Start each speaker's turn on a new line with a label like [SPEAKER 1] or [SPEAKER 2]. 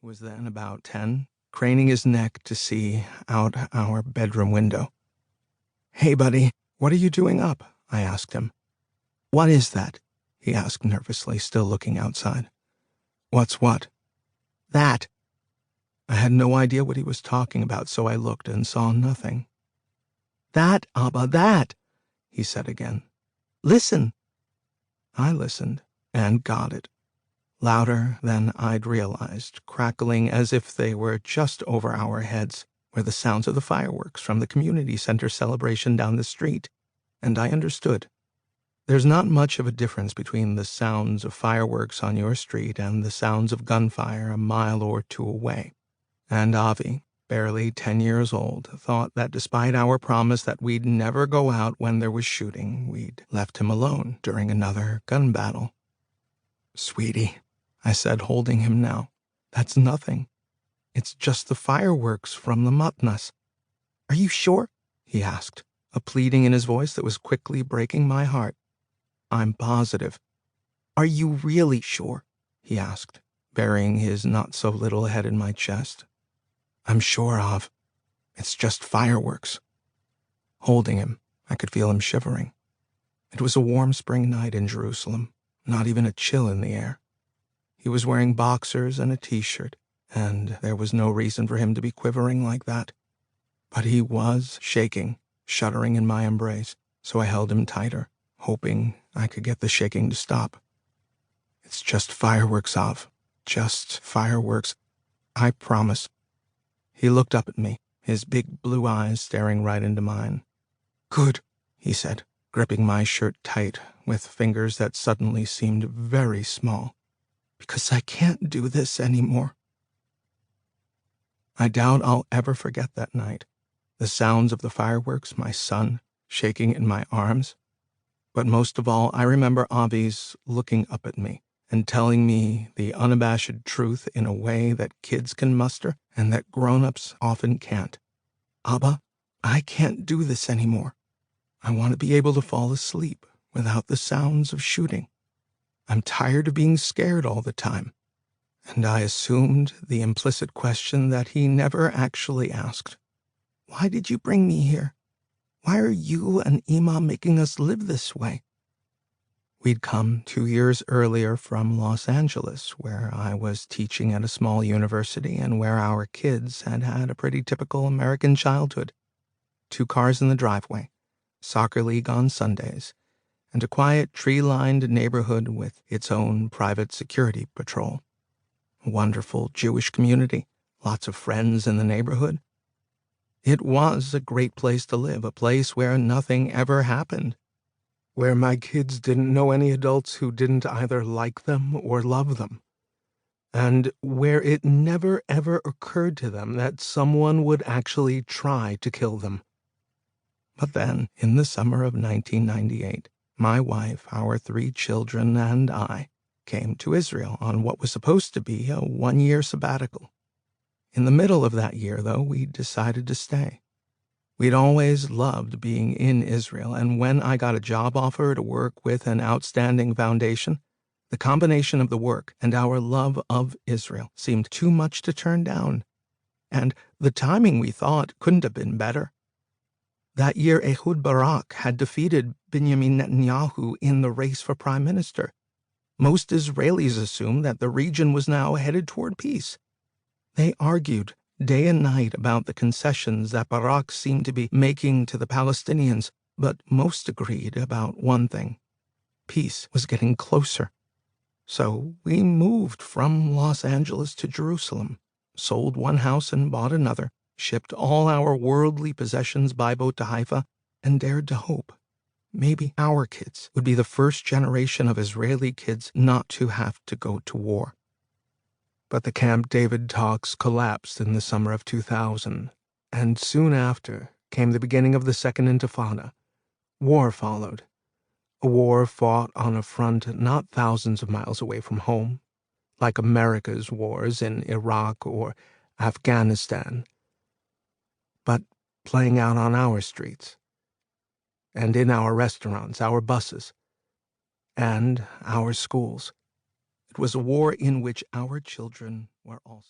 [SPEAKER 1] who was then about 10, craning his neck to see out our bedroom window. "Hey, buddy, what are you doing up?" I asked him. "What is that?" he asked nervously, still looking outside. "What's what?" "That." I had no idea what he was talking about, so I looked and saw nothing. "That, Abba, that," he said again. "Listen." I listened and got it. Louder than I'd realized, crackling as if they were just over our heads, were the sounds of the fireworks from the community center celebration down the street, and I understood. There's not much of a difference between the sounds of fireworks on your street and the sounds of gunfire a mile or two away. And Avi, barely 10 years old, thought that despite our promise that we'd never go out when there was shooting, we'd left him alone during another gun battle. "Sweetie," I said, holding him now, "that's nothing. It's just the fireworks from the matnas." "Are you sure?" he asked, a pleading in his voice that was quickly breaking my heart. "I'm positive." "Are you really sure?" he asked, burying his not-so-little head in my chest. "I'm sure, Av. It's just fireworks." Holding him, I could feel him shivering. It was a warm spring night in Jerusalem, not even a chill in the air. He was wearing boxers and a t-shirt, and there was no reason for him to be quivering like that. But he was shaking, shuddering in my embrace, so I held him tighter, hoping I could get the shaking to stop. "It's just fireworks, Av. Just fireworks. I promise." He looked up at me, his big blue eyes staring right into mine. "Good," he said, gripping my shirt tight with fingers that suddenly seemed very small. "Because I can't do this anymore." I doubt I'll ever forget that night. The sounds of the fireworks, my son shaking in my arms. But most of all, I remember Avi's looking up at me and telling me the unabashed truth in a way that kids can muster and that grown-ups often can't. "Abba, I can't do this anymore. I want to be able to fall asleep without the sounds of shooting. I'm tired of being scared all the time." And I assumed the implicit question that he never actually asked. "Why did you bring me here? Why are you and Ima making us live this way?" We'd come 2 years earlier from Los Angeles, where I was teaching at a small university and where our kids had had a pretty typical American childhood. 2 cars in the driveway, soccer league on Sundays, and a quiet tree-lined neighborhood with its own private security patrol. A wonderful Jewish community, lots of friends in the neighborhood. It was a great place to live, a place where nothing ever happened, where my kids didn't know any adults who didn't either like them or love them, and where it never ever occurred to them that someone would actually try to kill them. But then, in the summer of 1998, my wife, our 3 children, and I came to Israel on what was supposed to be a 1-year sabbatical. In the middle of that year, though, we decided to stay. We'd always loved being in Israel, and when I got a job offer to work with an outstanding foundation, the combination of the work and our love of Israel seemed too much to turn down. And the timing, we thought, couldn't have been better. That year, Ehud Barak had defeated Benjamin Netanyahu in the race for prime minister. Most Israelis assumed that the region was now headed toward peace. They argued day and night about the concessions that Barak seemed to be making to the Palestinians, but most agreed about one thing: peace was getting closer. So we moved from Los Angeles to Jerusalem, sold one house and bought another, shipped all our worldly possessions by boat to Haifa, and dared to hope maybe our kids would be the first generation of Israeli kids not to have to go to war. But the Camp David talks collapsed in the summer of 2000, and soon after came the beginning of the Second Intifada. War followed. A war fought on a front not thousands of miles away from home, like America's wars in Iraq or Afghanistan, but playing out on our streets, and in our restaurants, our buses, and our schools. It was a war in which our children were also